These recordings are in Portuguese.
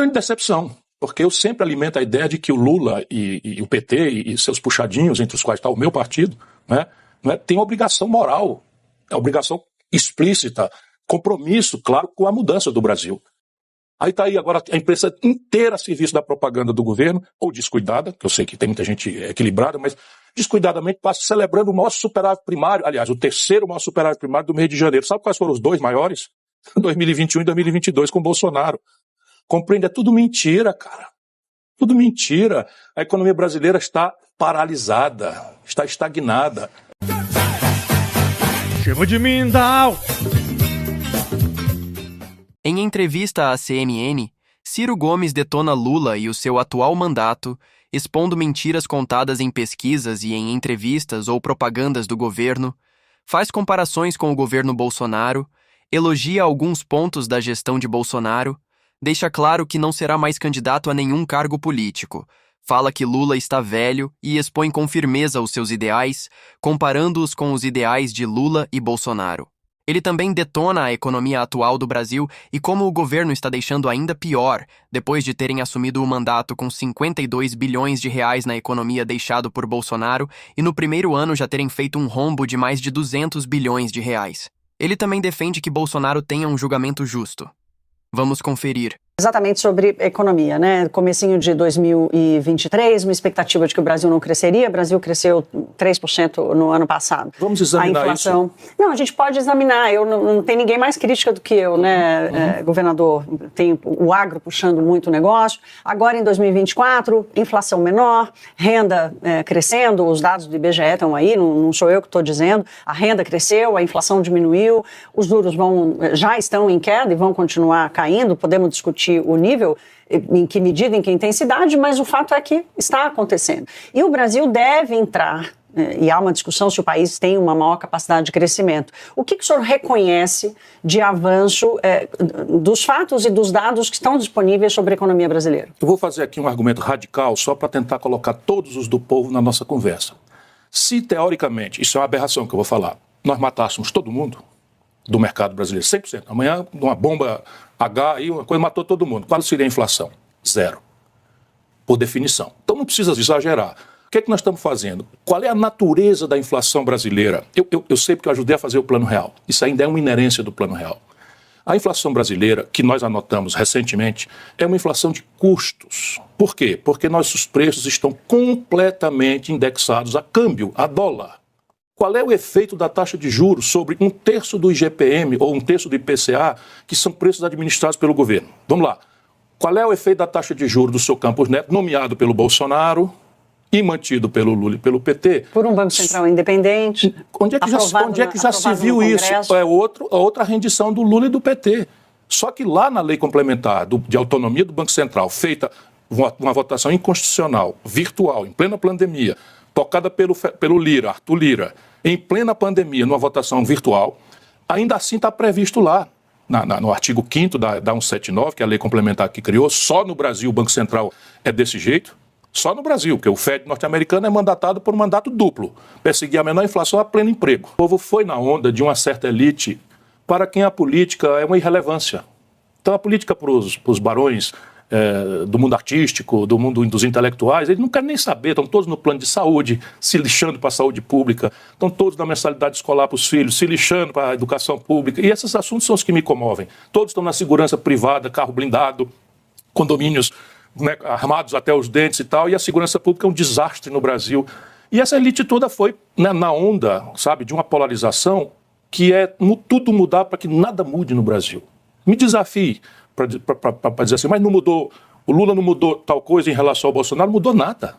grande decepção, porque eu sempre alimento a ideia de que o Lula e o PT e seus puxadinhos, entre os quais está o meu partido, né, tem obrigação moral, obrigação explícita, compromisso, claro, com a mudança do Brasil. Aí está aí agora a imprensa inteira a serviço da propaganda do governo, ou descuidada, que eu sei que tem muita gente equilibrada, mas descuidadamente passa celebrando o nosso superávit primário, aliás, o terceiro maior superávit primário do mês de janeiro. Sabe quais foram os dois maiores? 2021 e 2022 com Bolsonaro. Compreende? É tudo mentira, cara. Tudo mentira. A economia brasileira está paralisada, está estagnada. Chama de Mindau! Em entrevista à CNN, Ciro Gomes detona Lula e o seu atual mandato, expondo mentiras contadas em pesquisas e em entrevistas ou propagandas do governo, faz comparações com o governo Bolsonaro, elogia alguns pontos da gestão de Bolsonaro, deixa claro que não será mais candidato a nenhum cargo político, fala que Lula está velho e expõe com firmeza os seus ideais, comparando-os com os ideais de Lula e Bolsonaro. Ele também detona a economia atual do Brasil e como o governo está deixando ainda pior, depois de terem assumido o mandato com 52 bilhões de reais na economia deixado por Bolsonaro e no primeiro ano já terem feito um rombo de mais de 200 bilhões de reais. Ele também defende que Bolsonaro tenha um julgamento justo. Vamos conferir. Exatamente sobre economia, né? Comecinho de 2023, uma expectativa de que o Brasil não cresceria. O Brasil cresceu 3% no ano passado. Vamos examinar a inflação... isso? Não, a gente pode examinar. Não tem ninguém mais crítica do que eu, né, governador? Tem o agro puxando muito o negócio. Agora, em 2024, inflação menor, renda crescendo. Os dados do IBGE estão aí, não sou eu que estou dizendo. A renda cresceu, a inflação diminuiu, os juros já estão em queda e vão continuar caindo. Podemos discutir o nível, em que medida, em que intensidade, mas o fato é que está acontecendo. E o Brasil deve entrar, e há uma discussão se o país tem uma maior capacidade de crescimento. O que o senhor reconhece de avanço dos fatos e dos dados que estão disponíveis sobre a economia brasileira? Eu vou fazer aqui um argumento radical só para tentar colocar todos os do povo na nossa conversa. Se, teoricamente, isso é uma aberração que eu vou falar, nós matássemos todo mundo do mercado brasileiro, 100%. Amanhã, uma bomba H aí, uma coisa matou todo mundo. Qual seria a inflação? Zero. Por definição. Então não precisa exagerar. O que é que nós estamos fazendo? Qual é a natureza da inflação brasileira? Eu sei porque eu ajudei a fazer o Plano Real. Isso ainda é uma inerência do Plano Real. A inflação brasileira, que nós anotamos recentemente, é uma inflação de custos. Por quê? Porque nossos preços estão completamente indexados a câmbio, a dólar. Qual é o efeito da taxa de juros sobre 1/3 do IGPM ou 1/3 do IPCA, que são preços administrados pelo governo? Vamos lá. Qual é o efeito da taxa de juros do seu Campos Neto, nomeado pelo Bolsonaro e mantido pelo Lula e pelo PT? Por um Banco Central independente. Onde é que já se viu isso? É outra rendição do Lula e do PT. Só que lá na lei complementar de autonomia do Banco Central, feita uma votação inconstitucional, virtual, em plena pandemia, tocada pelo Lira, Arthur Lira, em plena pandemia, numa votação virtual, ainda assim está previsto lá, no artigo 5º da 179, que é a lei complementar que criou, só no Brasil o Banco Central é desse jeito, só no Brasil, porque o FED norte-americano é mandatado por um mandato duplo, perseguir a menor inflação a pleno emprego. O povo foi na onda de uma certa elite para quem a política é uma irrelevância. Então a política para os barões do mundo artístico, do mundo dos intelectuais, eles não querem nem saber, estão todos no plano de saúde, se lixando para a saúde pública, estão todos na mensalidade escolar para os filhos, se lixando para a educação pública, e esses assuntos são os que me comovem. Todos estão na segurança privada, carro blindado, condomínios, né, armados até os dentes e tal, e a segurança pública é um desastre no Brasil. E essa elite toda foi, né, na onda, sabe, de uma polarização que é tudo mudar para que nada mude no Brasil. Me desafie para dizer assim, mas não mudou, o Lula não mudou tal coisa em relação ao Bolsonaro, não mudou nada.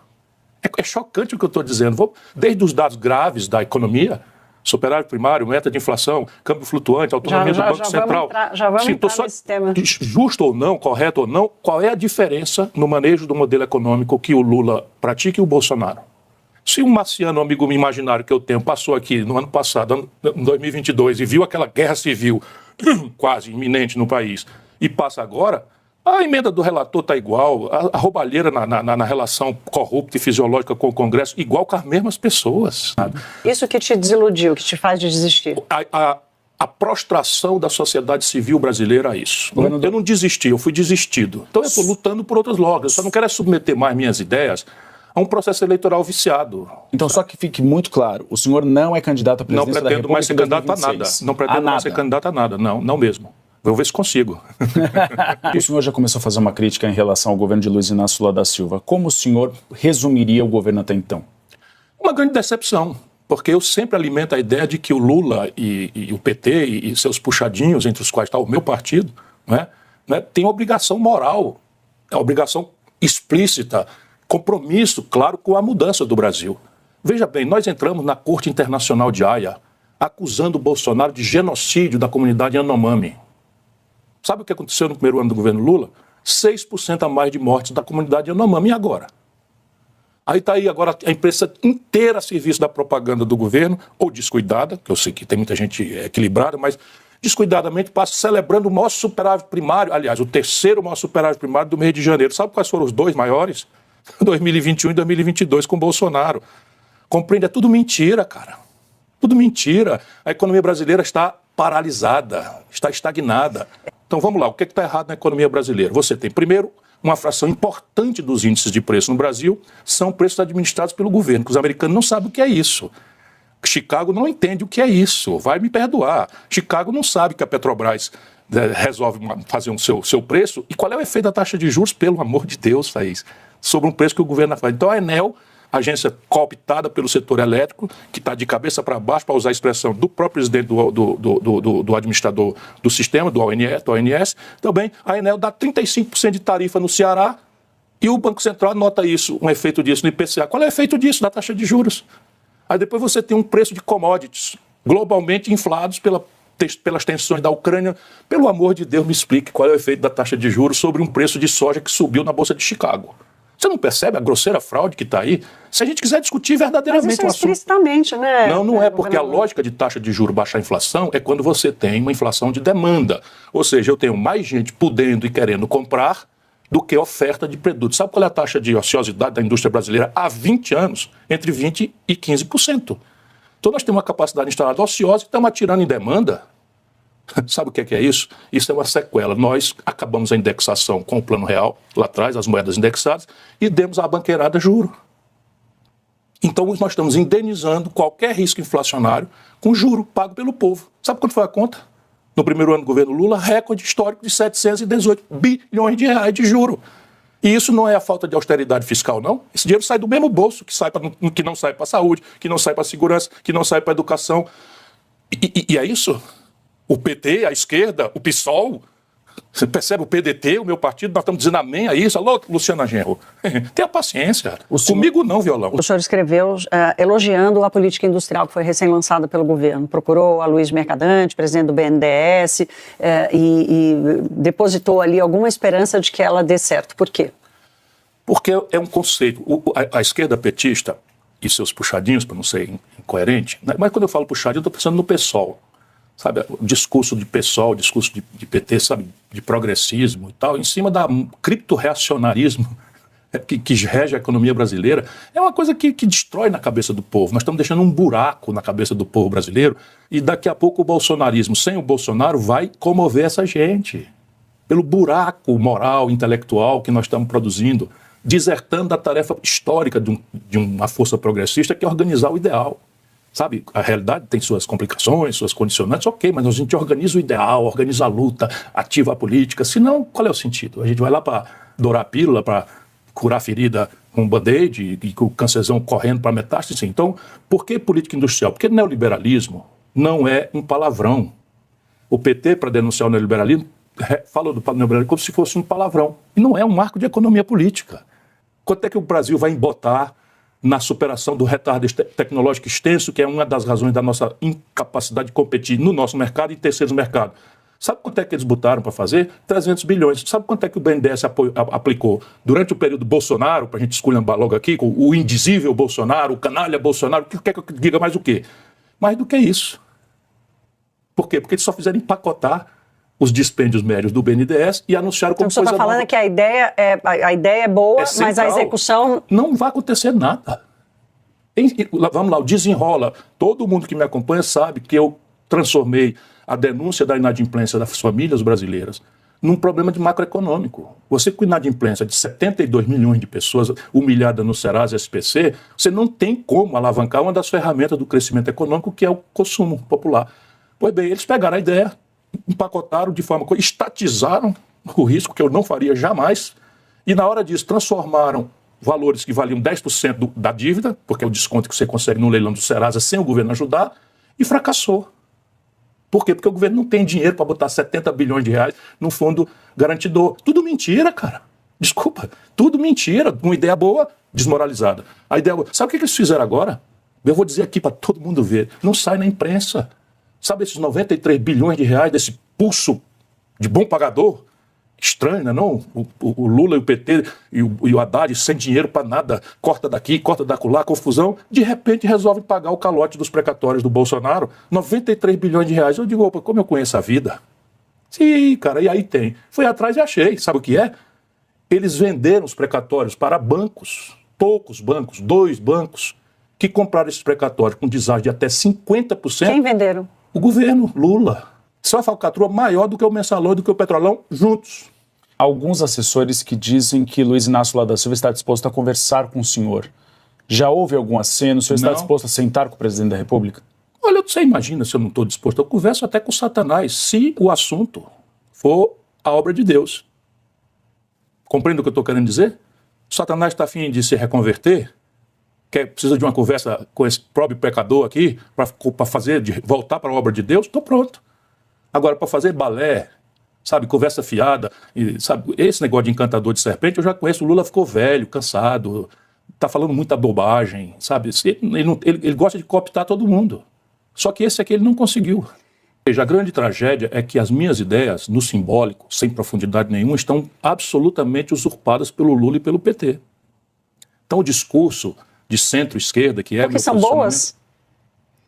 É chocante o que eu estou dizendo. Desde os dados graves da economia, superávit primário, meta de inflação, câmbio flutuante, autonomia do Banco Central. Já vamos entrar nesse tema. Justo ou não, correto ou não, qual é a diferença no manejo do modelo econômico que o Lula pratica e o Bolsonaro? Se um marciano, um amigo imaginário que eu tenho, passou aqui no ano passado, em 2022, e viu aquela guerra civil quase iminente no país, e passa agora, a emenda do relator está igual, a roubalheira na relação corrupta e fisiológica com o Congresso, igual com as mesmas pessoas. Sabe? Isso que te desiludiu, que te faz desistir? a prostração da sociedade civil brasileira a isso. Eu não desisti, eu fui desistido. Então eu estou lutando por outras lógicas. Eu só não quero submeter mais minhas ideias a um processo eleitoral viciado. Então, só que fique muito claro, o senhor não é candidato à presidência da República. Não pretendo mais ser candidato a nada. Não pretendo mais ser candidato a nada. Não mesmo. Vou ver se consigo. O senhor já começou a fazer uma crítica em relação ao governo de Luiz Inácio Lula da Silva. Como o senhor resumiria o governo até então? Uma grande decepção, porque eu sempre alimento a ideia de que o Lula e o PT e seus puxadinhos, entre os quais está o meu partido, tem obrigação moral, obrigação explícita, compromisso, claro, com a mudança do Brasil. Veja bem, nós entramos na Corte Internacional de Haia acusando o Bolsonaro de genocídio da comunidade Yanomami. Sabe o que aconteceu no primeiro ano do governo Lula? 6% a mais de mortes da comunidade Yanomami. E agora? Aí está aí agora a imprensa inteira a serviço da propaganda do governo, ou descuidada, que eu sei que tem muita gente equilibrada, mas descuidadamente passa celebrando o maior superávit primário, aliás, o terceiro maior superávit primário do mês de janeiro. Sabe quais foram os dois maiores? 2021 e 2022 com Bolsonaro. Compreende? É tudo mentira, cara. Tudo mentira. A economia brasileira está paralisada, está estagnada. Então vamos lá, o que está errado na economia brasileira? Você tem, primeiro, uma fração importante dos índices de preço no Brasil são preços administrados pelo governo, que os americanos não sabem o que é isso. Chicago não entende o que é isso, vai me perdoar. Chicago não sabe que a Petrobras resolve fazer o seu preço. E qual é o efeito da taxa de juros? Pelo amor de Deus, Thaís, sobre um preço que o governo faz. Então a Enel, agência cooptada pelo setor elétrico, que está de cabeça para baixo, para usar a expressão do próprio presidente do administrador do sistema, do ONS, também a Enel dá 35% de tarifa no Ceará e o Banco Central nota isso, um efeito disso no IPCA. Qual é o efeito disso da taxa de juros? Aí depois você tem um preço de commodities globalmente inflados pelas tensões da Ucrânia. Pelo amor de Deus, me explique qual é o efeito da taxa de juros sobre um preço de soja que subiu na Bolsa de Chicago. Você não percebe a grosseira fraude que está aí? Se a gente quiser discutir verdadeiramente o assunto... Mas isso é explicitamente, né? Não é, porque a lógica de taxa de juros baixar a inflação é quando você tem uma inflação de demanda. Ou seja, eu tenho mais gente podendo e querendo comprar do que oferta de produtos. Sabe qual é a taxa de ociosidade da indústria brasileira há 20 anos? Entre 20% e 15%. Então nós temos uma capacidade instalada ociosa e estamos atirando em demanda. Sabe o que é isso? Isso é uma sequela. Nós acabamos a indexação com o Plano Real, lá atrás, as moedas indexadas, e demos à banqueirada juro. Então nós estamos indenizando qualquer risco inflacionário com juro pago pelo povo. Sabe quanto foi a conta? No primeiro ano do governo Lula, recorde histórico de 718 bilhões de reais de juro. E isso não é a falta de austeridade fiscal, não. Esse dinheiro sai do mesmo bolso que não sai para a saúde, que não sai para a segurança, que não sai para a educação. E é isso? O PT, a esquerda, o PSOL, você percebe o PDT, o meu partido, nós estamos dizendo amém a isso. Alô, Luciana Genro, tenha paciência. Comigo não, Violão. O senhor escreveu elogiando a política industrial que foi recém-lançada pelo governo. Procurou a Luiz Mercadante, presidente do BNDES, e depositou ali alguma esperança de que ela dê certo. Por quê? Porque é um conceito. A esquerda petista e seus puxadinhos, para não ser incoerente, né? Mas quando eu falo puxadinho, eu estou pensando no PSOL. Sabe, o discurso de PSOL, o discurso de PT, sabe, de progressismo e tal, em cima da cripto-reacionarismo que rege a economia brasileira, é uma coisa que destrói na cabeça do povo. Nós estamos deixando um buraco na cabeça do povo brasileiro e daqui a pouco o bolsonarismo, sem o Bolsonaro, vai comover essa gente. Pelo buraco moral, intelectual que nós estamos produzindo, desertando da tarefa histórica de uma força progressista que é organizar o ideal. Sabe, a realidade tem suas complicações, suas condicionantes, ok, mas a gente organiza o ideal, organiza a luta, ativa a política, senão qual é o sentido? A gente vai lá para dourar a pílula, para curar a ferida com um band-aid e com o cancerzão correndo para metástase. Então, por que política industrial? Porque neoliberalismo não é um palavrão. O PT, para denunciar o neoliberalismo, fala do neoliberalismo como se fosse um palavrão. E não é um marco de economia política. Quanto é que o Brasil vai embotar na superação do retardo tecnológico extenso, que é uma das razões da nossa incapacidade de competir no nosso mercado e em terceiros mercados? Sabe quanto é que eles botaram para fazer? 300 bilhões. Sabe quanto é que o BNDES aplicou durante o período Bolsonaro, para a gente esculhambar logo aqui, com o indizível Bolsonaro, o canalha Bolsonaro, quer que eu diga mais o quê? Mais do que isso. Por quê? Porque eles só fizeram empacotar os dispêndios médios do BNDES e anunciaram como coisa nova. Então, você está falando que a ideia é boa, mas a execução... Não vai acontecer nada. Vamos lá, o desenrola. Todo mundo que me acompanha sabe que eu transformei a denúncia da inadimplência das famílias brasileiras num problema de macroeconômico. Você com inadimplência de 72 milhões de pessoas humilhadas no Serasa e SPC, você não tem como alavancar uma das ferramentas do crescimento econômico, que é o consumo popular. Pois bem, eles pegaram a ideia, empacotaram de forma... estatizaram o risco, que eu não faria jamais, e na hora disso transformaram valores que valiam 10% da dívida, porque é o desconto que você consegue no leilão do Serasa sem o governo ajudar, e fracassou. Por quê? Porque o governo não tem dinheiro para botar 70 bilhões de reais no fundo garantidor. Tudo mentira, cara. Desculpa. Tudo mentira. Uma ideia boa, desmoralizada. A ideia boa. Sabe o que eles fizeram agora? Eu vou dizer aqui para todo mundo ver. Não sai na imprensa. Sabe esses 93 bilhões de reais desse pulso de bom pagador? Estranho, né, não? O Lula e o PT e o Haddad sem dinheiro para nada, corta daqui, corta dacolá, confusão, de repente resolvem pagar o calote dos precatórios do Bolsonaro, 93 bilhões de reais. Eu digo, opa, como eu conheço a vida? Sim, cara, e aí tem. Fui atrás e achei, sabe o que é? Eles venderam os precatórios para bancos, poucos bancos, 2 bancos, que compraram esses precatórios com deságio de até 50%. Quem venderam? O governo, Lula. Isso é uma falcatrua maior do que o Mensalão e do que o Petrolão juntos. Alguns assessores que dizem que Luiz Inácio Lula da Silva está disposto a conversar com o senhor. Já houve algum aceno? O senhor está disposto a sentar com o presidente da República? Olha, você imagina se eu não estou disposto. Eu converso até com o Satanás, se o assunto for a obra de Deus. Compreende o que eu estou querendo dizer? O Satanás está a fim de se reconverter, precisa de uma conversa com esse próprio pecador aqui, para fazer, voltar para a obra de Deus, estou pronto. Agora, para fazer balé, sabe, conversa fiada, sabe, esse negócio de encantador de serpente, eu já conheço. O Lula ficou velho, cansado, está falando muita bobagem, sabe? Ele gosta de cooptar todo mundo. Só que esse aqui ele não conseguiu. Veja, a grande tragédia é que as minhas ideias, no simbólico, sem profundidade nenhuma, estão absolutamente usurpadas pelo Lula e pelo PT. Então o discurso de centro-esquerda, que é... Porque são boas?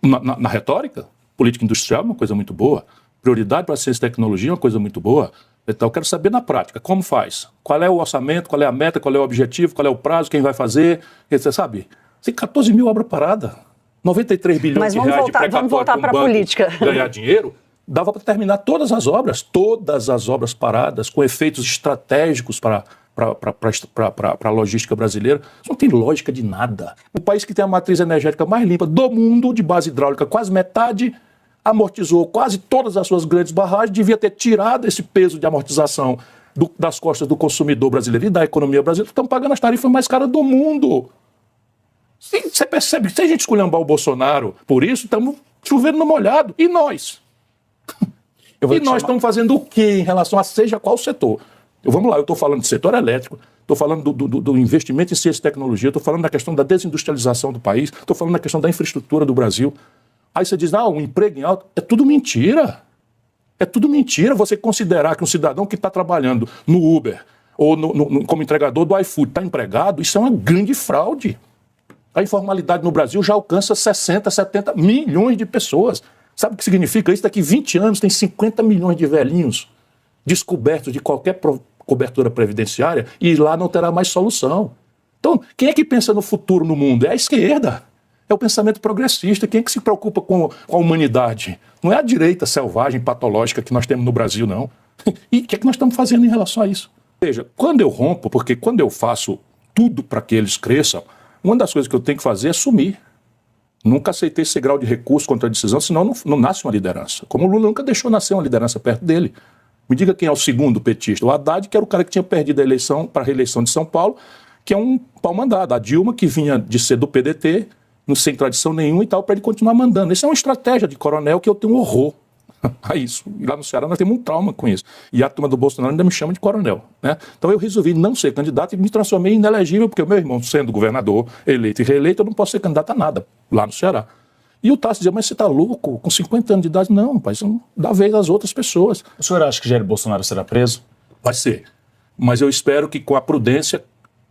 Na retórica, política industrial é uma coisa muito boa. Prioridade para a ciência e tecnologia é uma coisa muito boa. Então eu quero saber na prática, como faz? Qual é o orçamento, qual é a meta, qual é o objetivo, qual é o prazo, quem vai fazer? Você sabe, tem 14 mil obras paradas. 93 bilhões de reais de precatório para um banco ganhar dinheiro, dava para terminar todas as obras paradas, com efeitos estratégicos para a logística brasileira. Isso não tem lógica de nada. O país que tem a matriz energética mais limpa do mundo, de base hidráulica, quase metade, amortizou quase todas as suas grandes barragens, devia ter tirado esse peso de amortização das costas do consumidor brasileiro e da economia brasileira. Estão pagando as tarifas mais caras do mundo. Você percebe, se a gente esculhambar o Bolsonaro por isso, estamos chovendo no molhado. E nós? E nós estamos fazendo o quê em relação a seja qual setor? Vamos lá, eu estou falando de setor elétrico, estou falando do investimento em ciência e tecnologia, estou falando da questão da desindustrialização do país, estou falando da questão da infraestrutura do Brasil. Aí você diz, o emprego em alta, é tudo mentira. É tudo mentira você considerar que um cidadão que está trabalhando no Uber ou como entregador do iFood está empregado, isso é uma grande fraude. A informalidade no Brasil já alcança 60, 70 milhões de pessoas. Sabe o que significa isso? Daqui 20 anos tem 50 milhões de velhinhos descobertos de qualquer cobertura previdenciária e lá não terá mais solução. Então, quem é que pensa no futuro no mundo? É a esquerda. É o pensamento progressista. Quem é que se preocupa com a humanidade? Não é a direita selvagem, patológica que nós temos no Brasil, não. E o que é que nós estamos fazendo em relação a isso? Veja, quando eu rompo, porque quando eu faço tudo para que eles cresçam, uma das coisas que eu tenho que fazer é sumir. Nunca aceitei esse grau de recurso contra a decisão, senão não nasce uma liderança. Como o Lula nunca deixou nascer uma liderança perto dele. Me diga quem é o segundo petista. O Haddad, que era o cara que tinha perdido a eleição para a reeleição de São Paulo, que é um pau-mandado. A Dilma, que vinha de ser do PDT, sem tradição nenhuma e tal, para ele continuar mandando. Isso é uma estratégia de coronel que eu tenho um horror a isso. E lá no Ceará nós temos um trauma com isso. E a turma do Bolsonaro ainda me chama de coronel, né? Então eu resolvi não ser candidato e me transformei em inelegível, porque o meu irmão, sendo governador, eleito e reeleito, eu não posso ser candidato a nada lá no Ceará. E o Tasso dizia, mas você está louco? Com 50 anos de idade? Não, pai, isso não dá vez às outras pessoas. O senhor acha que Jair Bolsonaro será preso? Vai ser. Mas eu espero que com a prudência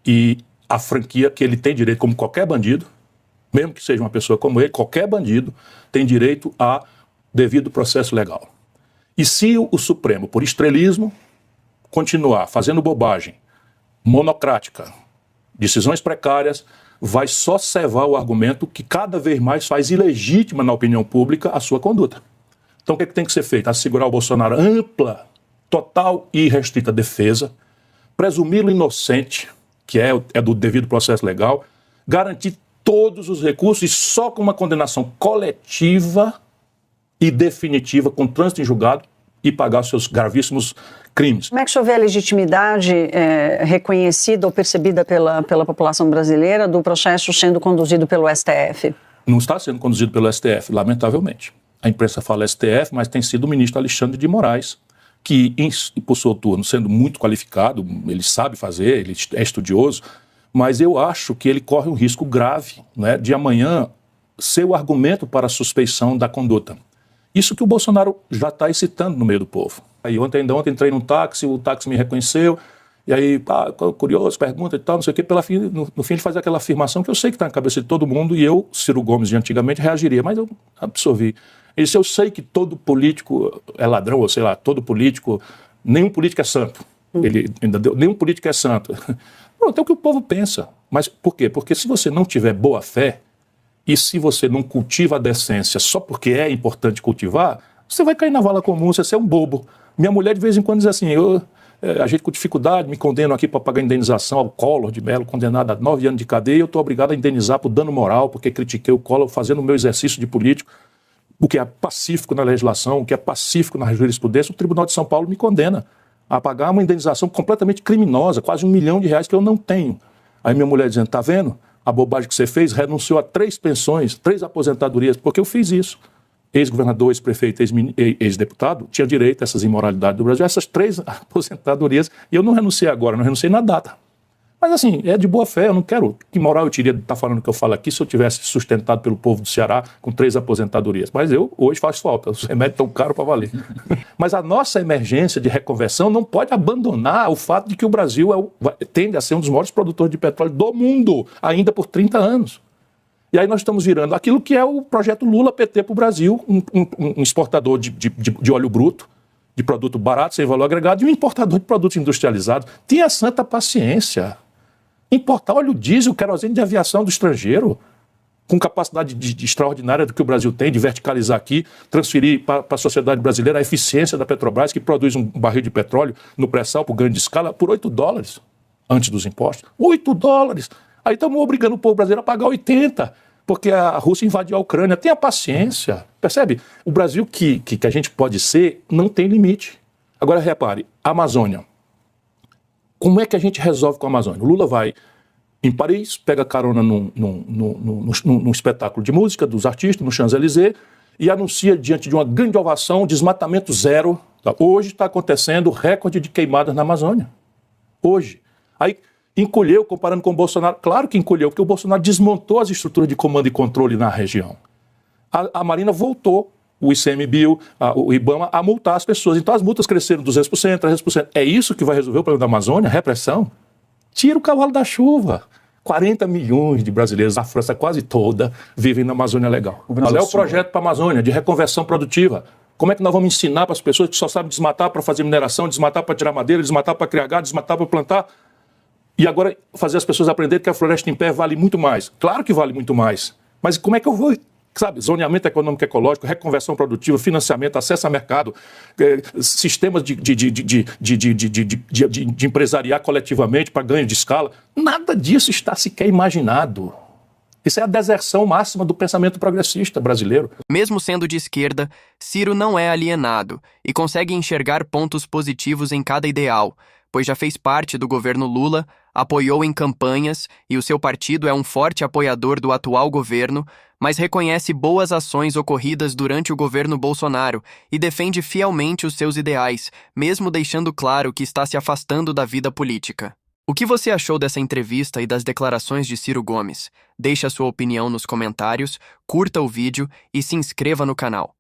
e a franquia que ele tem direito, como qualquer bandido, mesmo que seja uma pessoa como ele, qualquer bandido tem direito a devido processo legal. E se o Supremo, por estrelismo, continuar fazendo bobagem, monocrática, decisões precárias, vai só cevar o argumento que cada vez mais faz ilegítima na opinião pública a sua conduta. Então o que tem que ser feito? Assegurar ao Bolsonaro ampla, total e irrestrita defesa, presumi-lo inocente, que é do devido processo legal, garantir todos os recursos e só com uma condenação coletiva e definitiva, com trânsito em julgado, e pagar seus gravíssimos crimes. Como é que o senhor vê a legitimidade reconhecida ou percebida pela população brasileira do processo sendo conduzido pelo STF? Não está sendo conduzido pelo STF, lamentavelmente. A imprensa fala STF, mas tem sido o ministro Alexandre de Moraes, que, por seu turno, sendo muito qualificado, ele sabe fazer, ele é estudioso, mas eu acho que ele corre um risco grave, né, de amanhã ser o argumento para a suspeição da conduta. Isso que o Bolsonaro já está excitando no meio do povo. Aí ontem entrei num táxi, o táxi me reconheceu, e aí, curioso, pergunta e tal, não sei o quê, no fim ele faz aquela afirmação que eu sei que está na cabeça de todo mundo, e eu, Ciro Gomes, de antigamente, reagiria, mas eu absorvi. Ele disse, eu sei que todo político é ladrão, ou sei lá, todo político, nenhum político é santo. Ele ainda deu, nenhum político é santo. Pronto, é o que o povo pensa. Mas por quê? Porque se você não tiver boa fé, e se você não cultiva a decência só porque é importante cultivar, você vai cair na vala comum, você é um bobo. Minha mulher de vez em quando diz assim, a gente com dificuldade me condeno aqui para pagar indenização ao Collor de Mello, condenado a 9 anos de cadeia, e eu estou obrigado a indenizar por dano moral, porque critiquei o Collor fazendo o meu exercício de político, o que é pacífico na legislação, o que é pacífico na jurisprudência. O Tribunal de São Paulo me condena a pagar uma indenização completamente criminosa, quase R$1 milhão que eu não tenho. Aí minha mulher dizendo, tá vendo? A bobagem que você fez, renunciou a 3 pensões, 3 aposentadorias, porque eu fiz isso. Ex-governador, ex-prefeito, ex-deputado, tinha direito a essas imoralidades do Brasil, essas 3 aposentadorias, e eu não renunciei agora, não renunciei na data. Mas assim, é de boa fé, eu não quero, que moral eu teria de estar falando o que eu falo aqui se eu tivesse sustentado pelo povo do Ceará com 3 aposentadorias. Mas eu, hoje, faz falta, os remédios estão caros para valer. Mas a nossa emergência de reconversão não pode abandonar o fato de que o Brasil tende a ser um dos maiores produtores de petróleo do mundo, ainda por 30 anos. E aí nós estamos virando aquilo que é o projeto Lula-PT para o Brasil, um exportador de óleo bruto, de produto barato, sem valor agregado, e um importador de produtos industrializados. Tenha santa paciência. Importar óleo diesel, querosene de aviação do estrangeiro, com capacidade extraordinária do que o Brasil tem, de verticalizar aqui, transferir para a sociedade brasileira a eficiência da Petrobras, que produz um barril de petróleo no pré-sal por grande escala por $8 antes dos impostos. $8! Aí estamos obrigando o povo brasileiro a pagar 80, porque a Rússia invadiu a Ucrânia. Tenha paciência, percebe? O Brasil que a gente pode ser não tem limite. Agora repare, a Amazônia. Como é que a gente resolve com a Amazônia? O Lula vai em Paris, pega carona num espetáculo de música dos artistas, no Champs-Élysées, e anuncia diante de uma grande ovação desmatamento zero. Hoje está acontecendo o recorde de queimadas na Amazônia. Hoje. Aí encolheu, comparando com o Bolsonaro. Claro que encolheu, porque o Bolsonaro desmontou as estruturas de comando e controle na região. A Marina voltou, o ICMBio, o IBAMA, a multar as pessoas. Então as multas cresceram 200%, 300%. É isso que vai resolver o problema da Amazônia? Repressão? Tira o cavalo da chuva. 40 milhões de brasileiros, a França quase toda, vivem na Amazônia legal. Qual é o projeto para a Amazônia de reconversão produtiva? Como é que nós vamos ensinar para as pessoas que só sabem desmatar para fazer mineração, desmatar para tirar madeira, desmatar para criar gado, desmatar para plantar? E agora fazer as pessoas aprenderem que a floresta em pé vale muito mais. Claro que vale muito mais. Mas como é que eu vou... Sabe, zoneamento econômico e ecológico, reconversão produtiva, financiamento, acesso a mercado, sistemas de empresariar coletivamente para ganho de escala. Nada disso está sequer imaginado. Isso é a deserção máxima do pensamento progressista brasileiro. Mesmo sendo de esquerda, Ciro não é alienado e consegue enxergar pontos positivos em cada ideal, pois já fez parte do governo Lula, apoiou em campanhas e o seu partido é um forte apoiador do atual governo, mas reconhece boas ações ocorridas durante o governo Bolsonaro e defende fielmente os seus ideais, mesmo deixando claro que está se afastando da vida política. O que você achou dessa entrevista e das declarações de Ciro Gomes? Deixe a sua opinião nos comentários, curta o vídeo e se inscreva no canal.